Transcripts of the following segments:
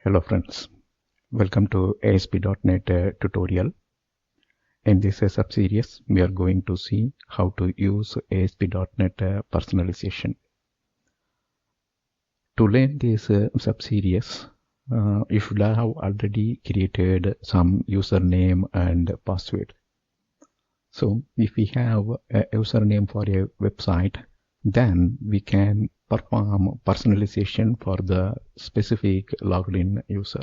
Hello friends, welcome to ASP.NET tutorial. In this sub-series, we are going to see how to use ASP.NET personalization. To learn this sub-series, you should have already created some username and password. So if we have a username for a website, then we can perform personalization for the specific logged in user.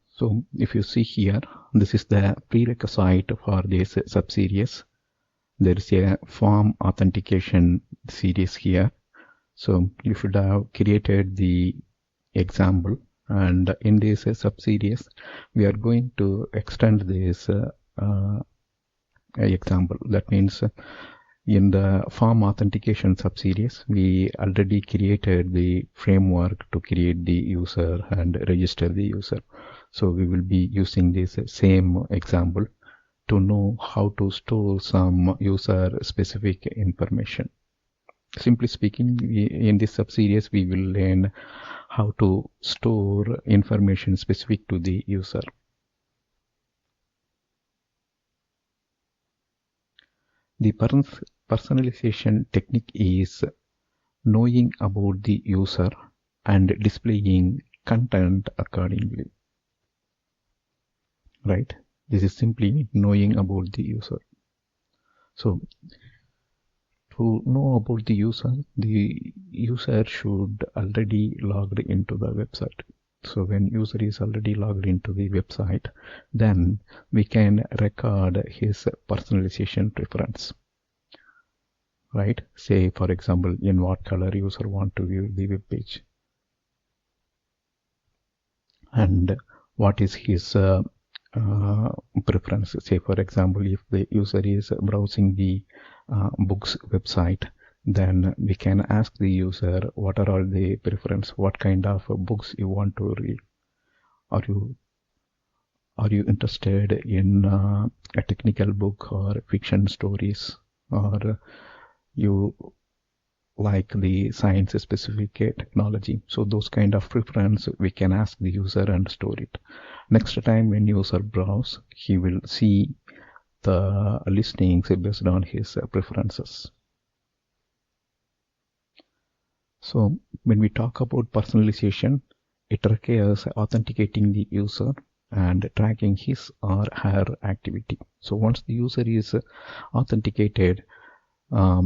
So if you see here, this is the prerequisite for this sub-series. There is a form authentication series here. So you should have created the example, and in this sub-series, we are going to extend this example. That means in the form authentication sub-series, we already created the framework to create the user and register the user. So we will be using this same example to know how to store some user specific information. Simply speaking, in this sub-series, we will learn how to store information specific to the user. The personalization technique is knowing about the user and displaying content accordingly. Right? This is simply knowing about the user. So to know about the user should already logged into the website. So when user is already logged into the website, then we can record his personalization preference. Right? Say, for example, in what color user want to view the web page, and what is his preference. Say, for example, if the user is browsing the books website, then we can ask the user what are all the preference, what kind of books you want to read. Are you interested in a technical book or fiction stories, or you like the science specific technology? So those kind of preference we can ask the user and store it. Next time when user browse, he will see the listings based on his preferences. So when we talk about personalization, it requires authenticating the user and tracking his or her activity. So once the user is authenticated,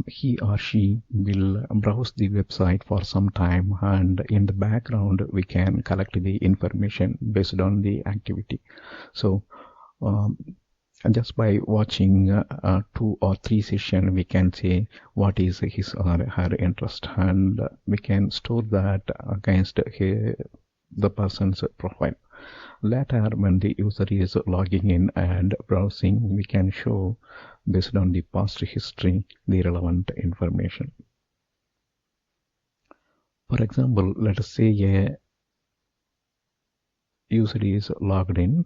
he or she will browse the website for some time, and in the background we can collect the information based on the activity. So just by watching 2 or 3 sessions, we can say what is his or her interest, and we can store that against the person's profile. Later, when the user is logging in and browsing, we can show based on the past history the relevant information. For example, let us say a user is logged in,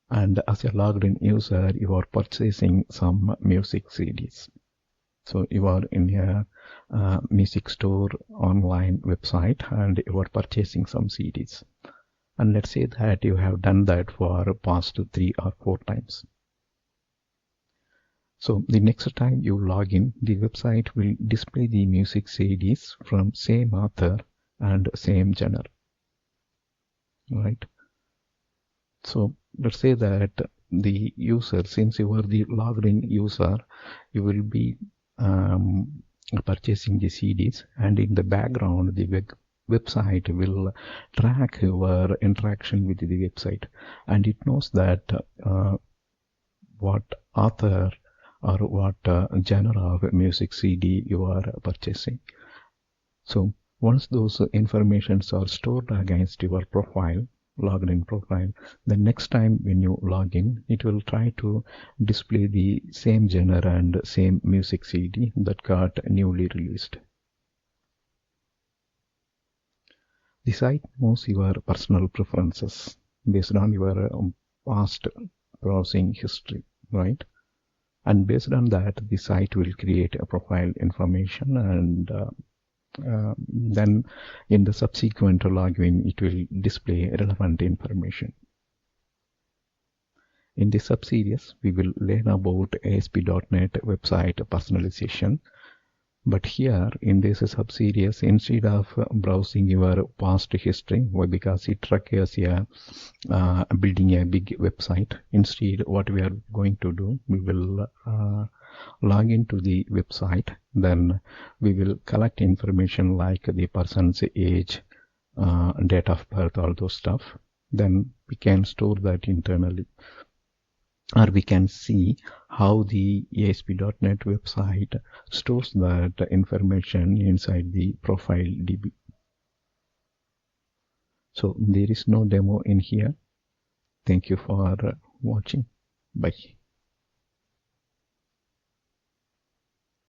and as a logged in user, you are purchasing some music CDs. So you are in a music store online website and you are purchasing some CDs. And let's say that you have done that for past 3 or 4 times. So the next time you log in, the website will display the music CDs from same author and same genre. Right? So let's say that the user, since you are the logged in user, you will be purchasing the CDs, and in the background the website will track your interaction with the website, and it knows that what author or what genre of music CD you are purchasing. So once those informations are stored against your profile, logged in profile, the next time when you log in, it will try to display the same genre and same music CD that got newly released. The site knows your personal preferences based on your past browsing history, right? and based on that the site will create a profile information, and then in the subsequent login it will display relevant information. In this sub-series we will learn about ASP.NET website personalization. But here in this sub-series, instead of browsing your past history, why? Because it requires building a big website. Instead, what we are going to do, we will log into the website. Then we will collect information like the person's age, date of birth, all those stuff. Then we can store that internally, or we can see how the ASP.NET website stores that information inside the profile DB. So there is no demo in here. Thank you for watching. Bye.